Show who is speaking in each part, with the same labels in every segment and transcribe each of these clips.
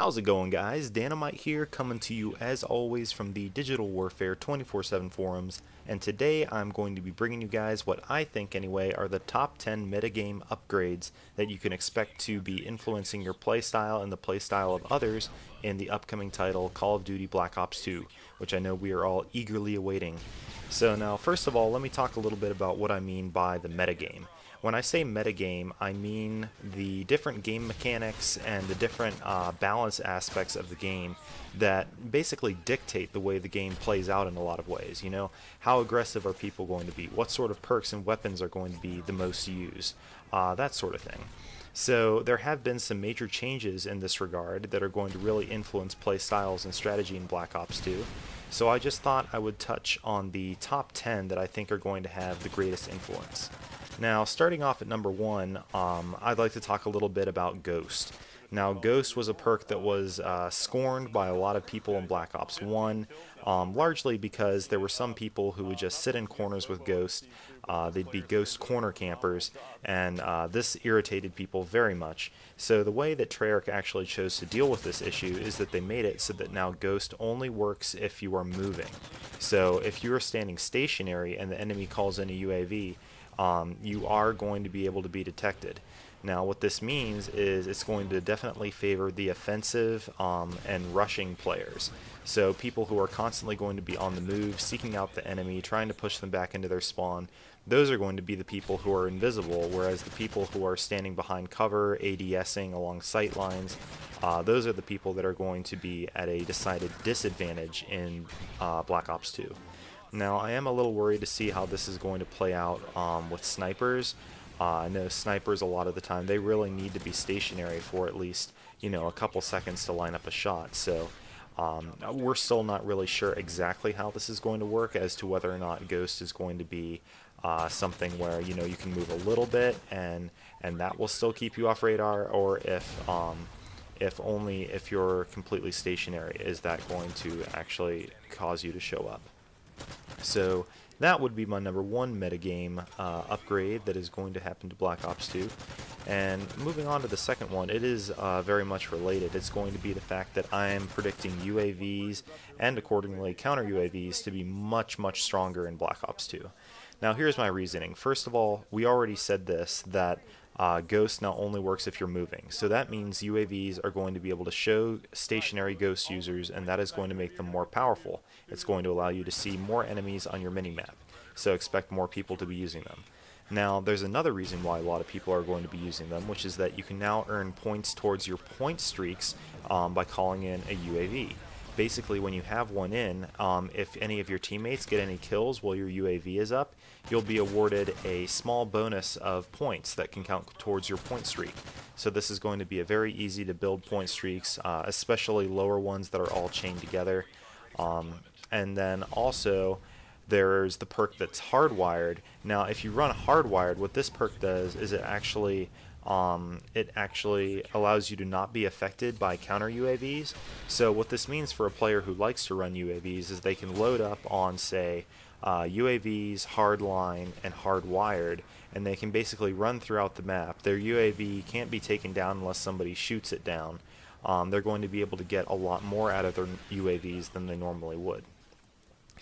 Speaker 1: How's it going, guys? Dynamite here, coming to you as always from the Digital Warfare 24/7 forums, and today I'm going to be bringing you guys what I think anyway are the top 10 metagame upgrades that you can expect to be influencing your playstyle and the playstyle of others in the upcoming title Call of Duty Black Ops 2, which I know we are all eagerly awaiting. So now, first of all, let me talk a little bit about what I mean by the metagame. When I say metagame, I mean the different game mechanics and the different balance aspects of the game that basically dictate the way the game plays out in a lot of ways. You know, how aggressive are people going to be? What sort of perks and weapons are going to be the most used? That sort of thing. So there have been some major changes in this regard that are going to really influence play styles and strategy in Black Ops 2. So I just thought I would touch on the top 10 that I think are going to have the greatest influence. Now, starting off at number 1, I'd like to talk a little bit about Ghost. Now, Ghost was a perk that was scorned by a lot of people in Black Ops 1, largely because there were some people who would just sit in corners with Ghost. They'd be Ghost corner campers, and this irritated people very much. So the way that Treyarch actually chose to deal with this issue is that they made it so that now Ghost only works if you are moving. So if you are standing stationary and the enemy calls in a UAV, you are going to be able to be detected. Now what this means is it's going to definitely favor the offensive and rushing players. So people who are constantly going to be on the move, seeking out the enemy, trying to push them back into their spawn, those are going to be the people who are invisible, whereas the people who are standing behind cover, ADSing along sight lines, those are the people that are going to be at a decided disadvantage in Black Ops 2. Now, I am a little worried to see how this is going to play out with snipers. I know snipers a lot of the time, they really need to be stationary for at least, you know, a couple seconds to line up a shot. So we're still not really sure exactly how this is going to work as to whether or not Ghost is going to be something where, you know, you can move a little bit and that will still keep you off radar, or if only if you're completely stationary is that going to actually cause you to show up. So that would be my number 1 metagame upgrade that is going to happen to Black Ops 2. And moving on to the second one, it is very much related. It's going to be the fact that I am predicting UAVs and accordingly counter UAVs to be much, much stronger in Black Ops 2. Now here's my reasoning. First of all, we already said this, that Ghost now only works if you're moving. So that means UAVs are going to be able to show stationary Ghost users, and that is going to make them more powerful. It's going to allow you to see more enemies on your minimap. So expect more people to be using them. Now, there's another reason why a lot of people are going to be using them, which is that you can now earn points towards your point streaks by calling in a UAV. Basically, when you have one in, if any of your teammates get any kills while your UAV is up, you'll be awarded a small bonus of points that can count towards your point streak. So this is going to be a very easy to build point streaks, especially lower ones that are all chained together. And then also, there's the perk that's hardwired. Now, if you run hardwired, what this perk does is it actually allows you to not be affected by counter UAVs. So what this means for a player who likes to run UAVs is they can load up on, say, UAVs, hardline, and hardwired, and they can basically run throughout the map. Their UAV can't be taken down unless somebody shoots it down. They're going to be able to get a lot more out of their UAVs than they normally would.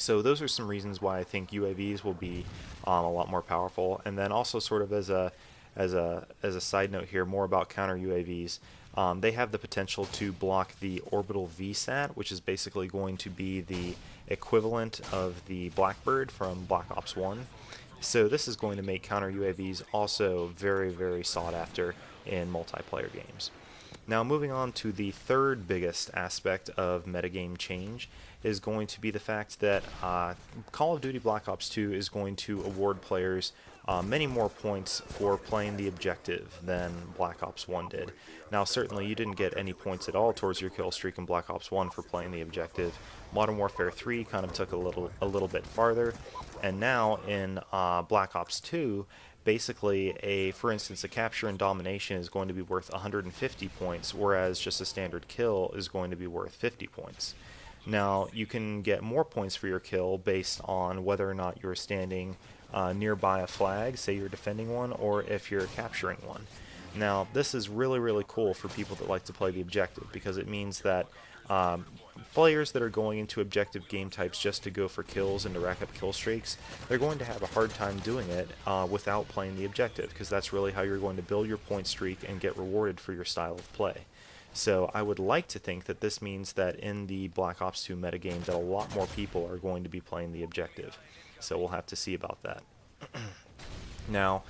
Speaker 1: So those are some reasons why I think UAVs will be a lot more powerful. And then also, sort of as a side note here, more about counter UAVs. They have the potential to block the orbital VSAT, which is basically going to be the equivalent of the Blackbird from Black Ops 1. So this is going to make counter UAVs also very, very sought after in multiplayer games. Now, moving on to the third biggest aspect of metagame change is going to be the fact that Call of Duty Black Ops 2 is going to award players many more points for playing the objective than Black Ops 1 did. Now, certainly you didn't get any points at all towards your kill streak in Black Ops 1 for playing the objective. Modern Warfare 3 kind of took a little bit farther, and now in Black Ops 2, basically, for instance, a capture and domination is going to be worth 150 points, whereas just a standard kill is going to be worth 50 points. Now, you can get more points for your kill based on whether or not you're standing nearby a flag, say you're defending one, or if you're capturing one. Now, this is really cool for people that like to play the objective, because it means that um, players that are going into objective game types just to go for kills and to rack up kill streaks, they're going to have a hard time doing it without playing the objective, because that's really how you're going to build your point streak and get rewarded for your style of play. So I would like to think that this means that in the Black Ops 2 metagame that a lot more people are going to be playing the objective. So we'll have to see about that. Now,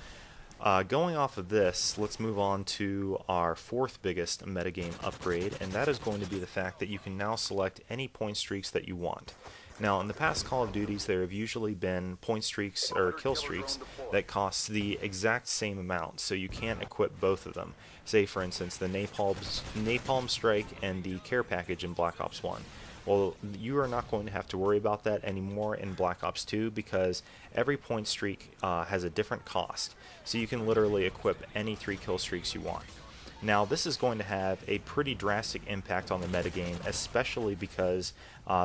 Speaker 1: going off of this, let's move on to our fourth biggest metagame upgrade, and that is going to be the fact that you can now select any point streaks that you want. Now, in the past Call of Duties, there have usually been point streaks or kill streaks that cost the exact same amount, so you can't equip both of them. Say, for instance, the Napalm Strike and the Care Package in Black Ops 1. Well, you are not going to have to worry about that anymore in Black Ops 2, because every point streak has a different cost. So you can literally equip any 3 kill streaks you want. Now, this is going to have a pretty drastic impact on the metagame, especially because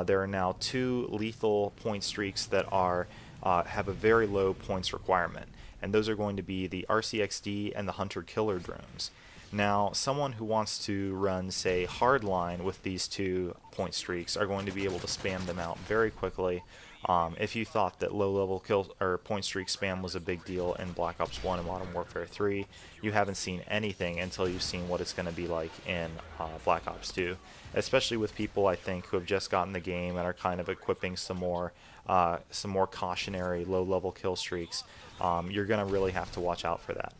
Speaker 1: there are now 2 lethal point streaks that have a very low points requirement, and those are going to be the RCXD and the Hunter-Killer drones. Now, someone who wants to run, say, Hardline with these 2 point streaks are going to be able to spam them out very quickly. If you thought that low-level kill or point streak spam was a big deal in Black Ops 1 and Modern Warfare 3, you haven't seen anything until you've seen what it's going to be like in Black Ops 2. Especially with people, I think, who have just gotten the game and are kind of equipping some more cautionary low-level kill streaks. You're going to really have to watch out for that.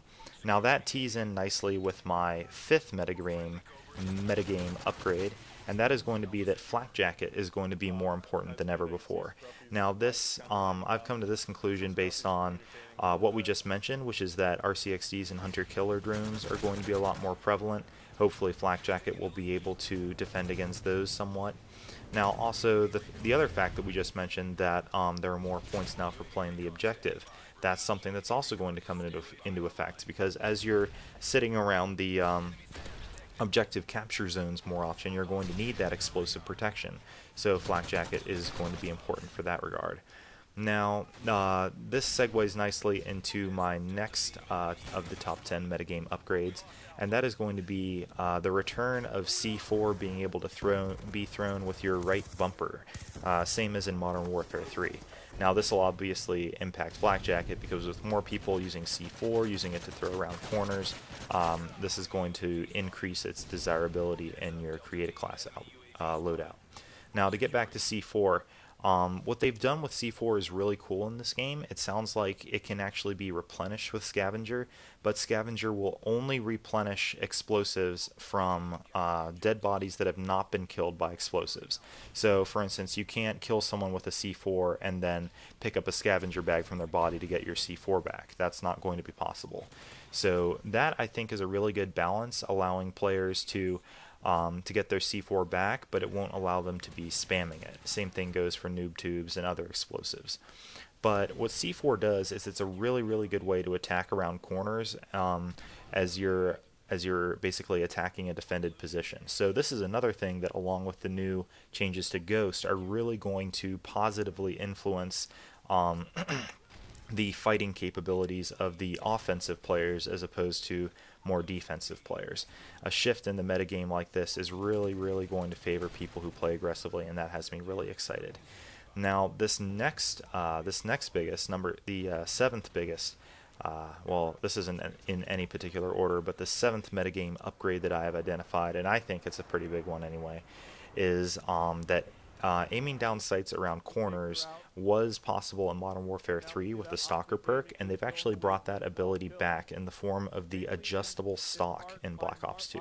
Speaker 1: Now, that tees in nicely with my fifth metagame upgrade, and that is going to be that Flak Jacket is going to be more important than ever before. Now, this I've come to this conclusion based on what we just mentioned, which is that RCXDs and Hunter-Killer drones are going to be a lot more prevalent. Hopefully, Flak Jacket will be able to defend against those somewhat. Now, also, the other fact that we just mentioned, that there are more points now for playing the objective. That's something that's also going to come into effect, because as you're sitting around the objective capture zones more often, you're going to need that explosive protection. So Flak Jacket is going to be important for that regard. Now, this segues nicely into my next of the top 10 metagame upgrades, and that is going to be the return of C4 being able to be thrown with your right bumper, same as in Modern Warfare 3. Now, this will obviously impact Flak Jacket, because with more people using C4, using it to throw around corners, this is going to increase its desirability in your create a class loadout. Now, to get back to C4, what they've done with C4 is really cool in this game. It sounds like it can actually be replenished with Scavenger, but Scavenger will only replenish explosives from dead bodies that have not been killed by explosives. So, for instance, you can't kill someone with a C4 and then pick up a Scavenger bag from their body to get your C4 back. That's not going to be possible. So that, I think, is a really good balance, allowing players to get their C4 back, but it won't allow them to be spamming it. Same thing goes for noob tubes and other explosives. But what C4 does is it's a really good way to attack around corners as you're basically attacking a defended position. So this is another thing that, along with the new changes to Ghost, are really going to positively influence the fighting capabilities of the offensive players as opposed to more defensive players. A shift in the metagame like this is really going to favor people who play aggressively, and that has me really excited. Now, this next biggest number, the seventh biggest, well, this isn't in any particular order, but the seventh metagame upgrade that I have identified, and I think it's a pretty big one anyway, is that aiming down sights around corners was possible in Modern Warfare 3 with the Stalker perk, and they've actually brought that ability back in the form of the adjustable stock in Black Ops 2.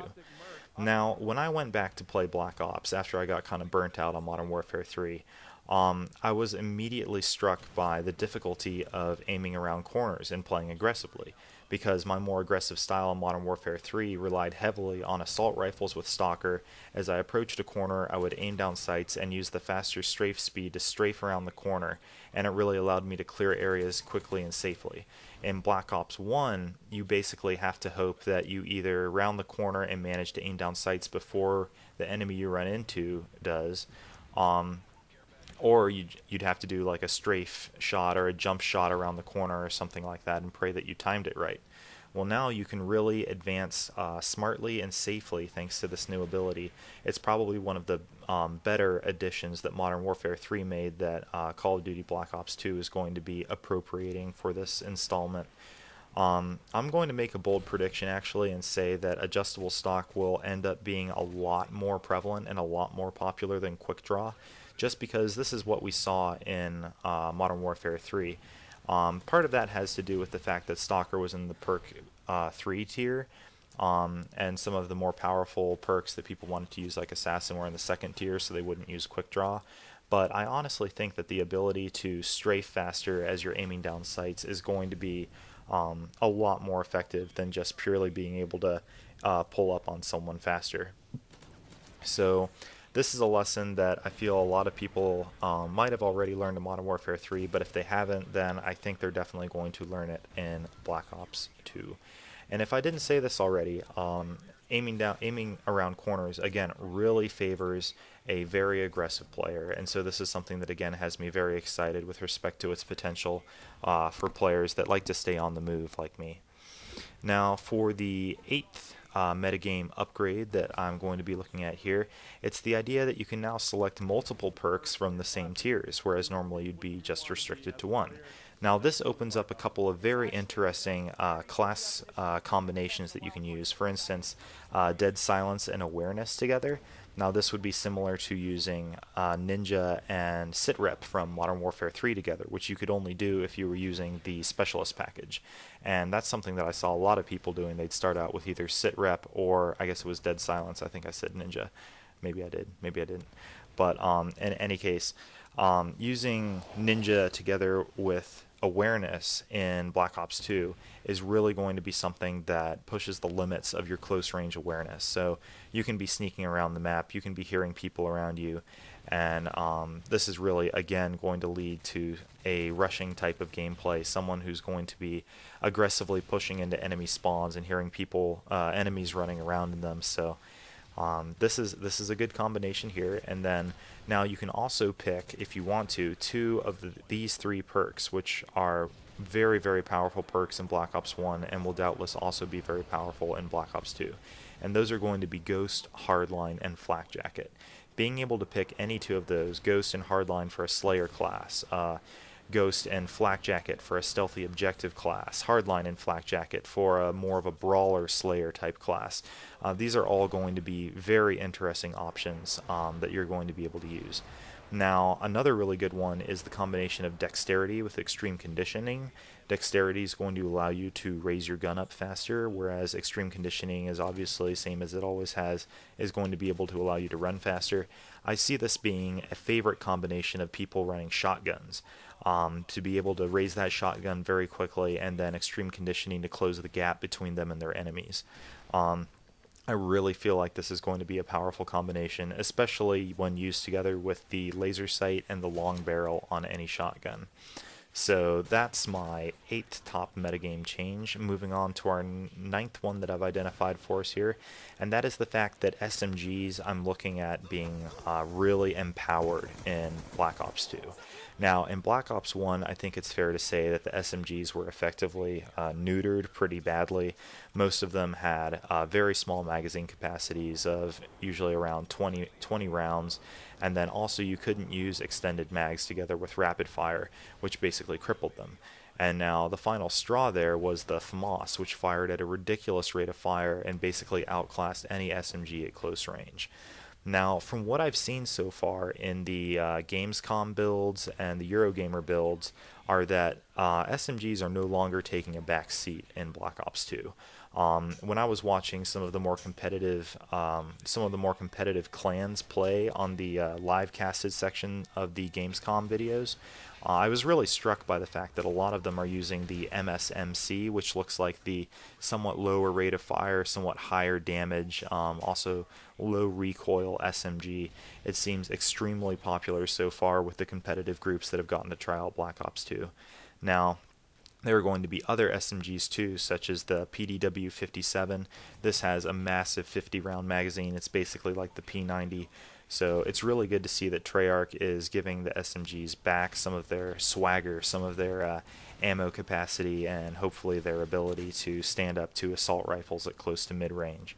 Speaker 1: Now, when I went back to play Black Ops after I got kind of burnt out on Modern Warfare 3, I was immediately struck by the difficulty of aiming around corners and playing aggressively, because my more aggressive style in Modern Warfare 3 relied heavily on assault rifles with Stalker. As I approached a corner, I would aim down sights and use the faster strafe speed to strafe around the corner, and it really allowed me to clear areas quickly and safely. In Black Ops 1, you basically have to hope that you either round the corner and manage to aim down sights before the enemy you run into does, or you'd have to do like a strafe shot or a jump shot around the corner or something like that and pray that you timed it right. Well, now you can really advance smartly and safely thanks to this new ability. It's probably one of the better additions that Modern Warfare 3 made that Call of Duty Black Ops 2 is going to be appropriating for this installment. I'm going to make a bold prediction actually and say that adjustable stock will end up being a lot more prevalent and a lot more popular than quick draw, just because this is what we saw in Modern Warfare 3. Part of that has to do with the fact that Stalker was in the perk 3 tier, and some of the more powerful perks that people wanted to use, like Assassin, were in the 2nd tier, so they wouldn't use quick draw. But I honestly think that the ability to strafe faster as you're aiming down sights is going to be a lot more effective than just purely being able to pull up on someone faster. So this is a lesson that I feel a lot of people might have already learned in Modern Warfare 3, but if they haven't, then I think they're definitely going to learn it in Black Ops 2. And if I didn't say this already, aiming around corners, again, really favors a very aggressive player, and so this is something that again has me very excited with respect to its potential for players that like to stay on the move like me. Now for the 8th metagame upgrade that I'm going to be looking at here, it's the idea that you can now select multiple perks from the same tiers, whereas normally you'd be just restricted to one. Now this opens up a couple of very interesting class combinations that you can use. For instance, Dead Silence and Awareness together. Now this would be similar to using Ninja and Sitrep from Modern Warfare 3 together, which you could only do if you were using the Specialist package. And that's something that I saw a lot of people doing. They'd start out with either Sitrep or I guess it was Dead Silence. I think I said Ninja. Maybe I did, maybe I didn't. But in any case, using Ninja together with Awareness in Black Ops 2 is really going to be something that pushes the limits of your close range awareness. So you can be sneaking around the map, you can be hearing people around you, and this is really again going to lead to a rushing type of gameplay, someone who's going to be aggressively pushing into enemy spawns and hearing people, enemies running around in them. So this is a good combination here. And then now you can also pick, if you want to, two of these 3 perks, which are very, very powerful perks in Black Ops 1 and will doubtless also be very powerful in Black Ops 2. And those are going to be Ghost, Hardline, and Flak Jacket. Being able to pick any 2 of those, Ghost and Hardline for a Slayer class, Ghost and Flak Jacket for a stealthy objective class, Hardline and Flak Jacket for a more of a brawler Slayer type class. These are all going to be very interesting options that you're going to be able to use. Now, another really good one is the combination of Dexterity with Extreme Conditioning. Dexterity is going to allow you to raise your gun up faster, whereas Extreme Conditioning is obviously, same as it always has, is going to be able to allow you to run faster. I see this being a favorite combination of people running shotguns, to be able to raise that shotgun very quickly, and then Extreme Conditioning to close the gap between them and their enemies. I really feel like this is going to be a powerful combination, especially when used together with the laser sight and the long barrel on any shotgun. So that's my 8th top metagame change. Moving on to our 9th one that I've identified for us here, and that is the fact that SMGs I'm looking at being really empowered in Black Ops 2. Now, in Black Ops 1, I think it's fair to say that the SMGs were effectively neutered pretty badly. Most of them had very small magazine capacities of usually around 20 rounds, and then also you couldn't use extended mags together with rapid fire, which basically crippled them. And now the final straw there was the FAMAS, which fired at a ridiculous rate of fire and basically outclassed any SMG at close range. Now, from what I've seen so far in the Gamescom builds and the Eurogamer builds, are that SMGs are no longer taking a back seat in Black Ops 2. When I was watching some of the more competitive clans play on the live casted section of the Gamescom videos, I was really struck by the fact that a lot of them are using the MSMC, which looks like the somewhat lower rate of fire, somewhat higher damage, also low recoil SMG. It seems extremely popular so far with the competitive groups that have gotten to try out Black Ops 2. Now, There are going to be other SMGs too, such as the PDW-57. This has a massive 50-round magazine. It's basically like the P90. So it's really good to see that Treyarch is giving the SMGs back some of their swagger, some of their ammo capacity, and hopefully their ability to stand up to assault rifles at close to mid-range.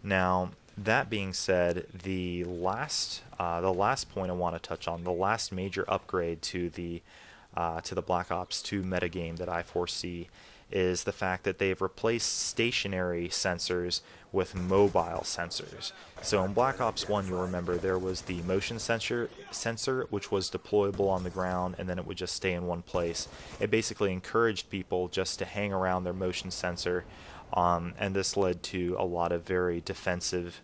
Speaker 1: Now, that being said, the last point I want to touch on, the last major upgrade to the Black Ops 2 metagame that I foresee, is the fact that they've replaced stationary sensors with mobile sensors. So in Black Ops 1, you'll remember there was the motion sensor, which was deployable on the ground, and then it would just stay in one place. It basically encouraged people just to hang around their motion sensor, and this led to a lot of very defensive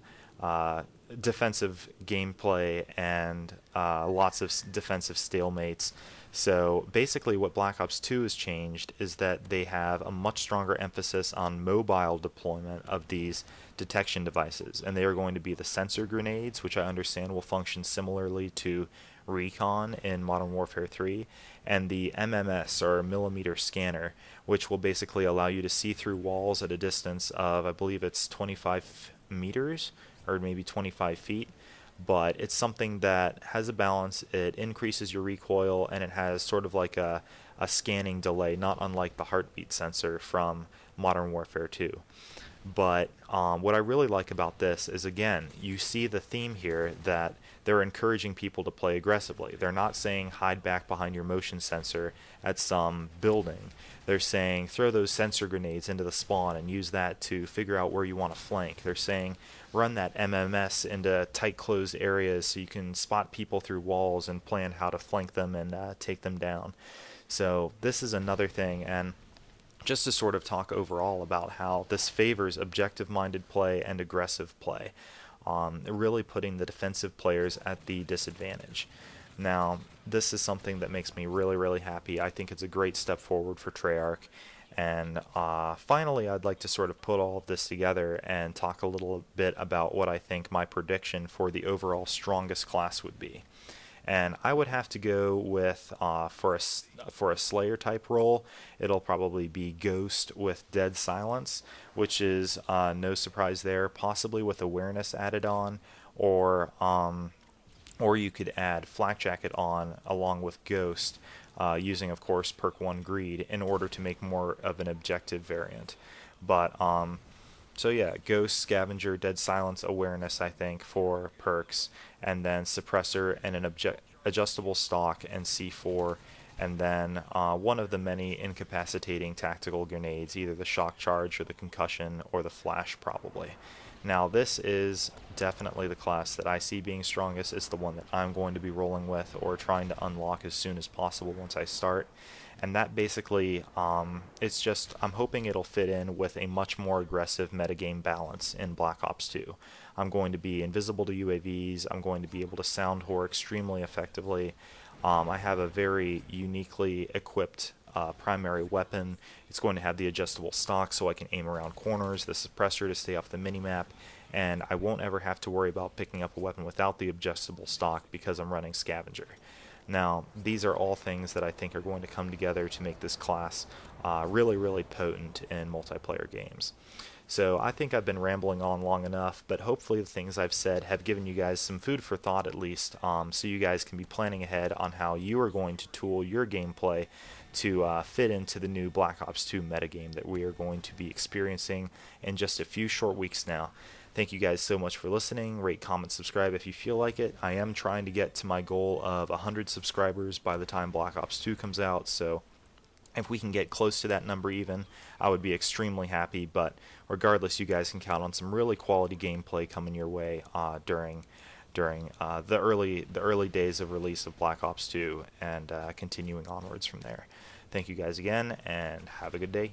Speaker 1: gameplay and lots of defensive stalemates. So basically what Black Ops 2 has changed is that they have a much stronger emphasis on mobile deployment of these detection devices, and they are going to be the sensor grenades, which I understand will function similarly to Recon in Modern Warfare 3, and the MMS, or millimeter scanner, which will basically allow you to see through walls at a distance of, I believe it's 25 meters or maybe 25 feet. But it's something that has a balance. It increases your recoil, and it has sort of like a scanning delay, not unlike the heartbeat sensor from Modern Warfare 2. But what I really like about this is, again, you see the theme here that they're encouraging people to play aggressively. They're not saying hide back behind your motion sensor at some building. They're saying throw those sensor grenades into the spawn and use that to figure out where you want to flank. They're saying run that MMS into tight closed areas so you can spot people through walls and plan how to flank them and take them down. So this is another thing, and just to sort of talk overall about how this favors objective-minded play and aggressive play, really putting the defensive players at the disadvantage. Now, this is something that makes me really, really happy. I think it's a great step forward for Treyarch. And finally, I'd like to sort of put all of this together and talk a little bit about what I think my prediction for the overall strongest class would be. And I would have to go with, for a Slayer type role, it'll probably be Ghost with Dead Silence, which is no surprise there, possibly with Awareness added on, or you could add Flak Jacket on along with Ghost, using, of course, perk 1 Greed in order to make more of an objective variant. But so yeah, Ghost, Scavenger, Dead Silence, Awareness, I think, for perks, and then Suppressor and an adjustable stock and C4, and then one of the many incapacitating tactical grenades, either the Shock Charge or the Concussion or the Flash, probably. Now, this is definitely the class that I see being strongest. It's the one that I'm going to be rolling with or trying to unlock as soon as possible once I start. And that basically, it's just, I'm hoping it'll fit in with a much more aggressive metagame balance in Black Ops 2. I'm going to be invisible to UAVs. I'm going to be able to sound whore extremely effectively. I have a very uniquely equipped primary weapon. It's going to have the adjustable stock so I can aim around corners, the suppressor to stay off the minimap, and I won't ever have to worry about picking up a weapon without the adjustable stock because I'm running Scavenger. Now, these are all things that I think are going to come together to make this class really, really potent in multiplayer games. So I think I've been rambling on long enough, but hopefully the things I've said have given you guys some food for thought at least, so you guys can be planning ahead on how you are going to tool your gameplay to fit into the new Black Ops 2 metagame that we are going to be experiencing in just a few short weeks now. Thank you guys so much for listening. Rate, comment, subscribe if you feel like it. I am trying to get to my goal of 100 subscribers by the time Black Ops 2 comes out, so if we can get close to that number even, I would be extremely happy. But regardless, you guys can count on some really quality gameplay coming your way during the early days of release of Black Ops 2 and continuing onwards from there. Thank you guys again, and have a good day.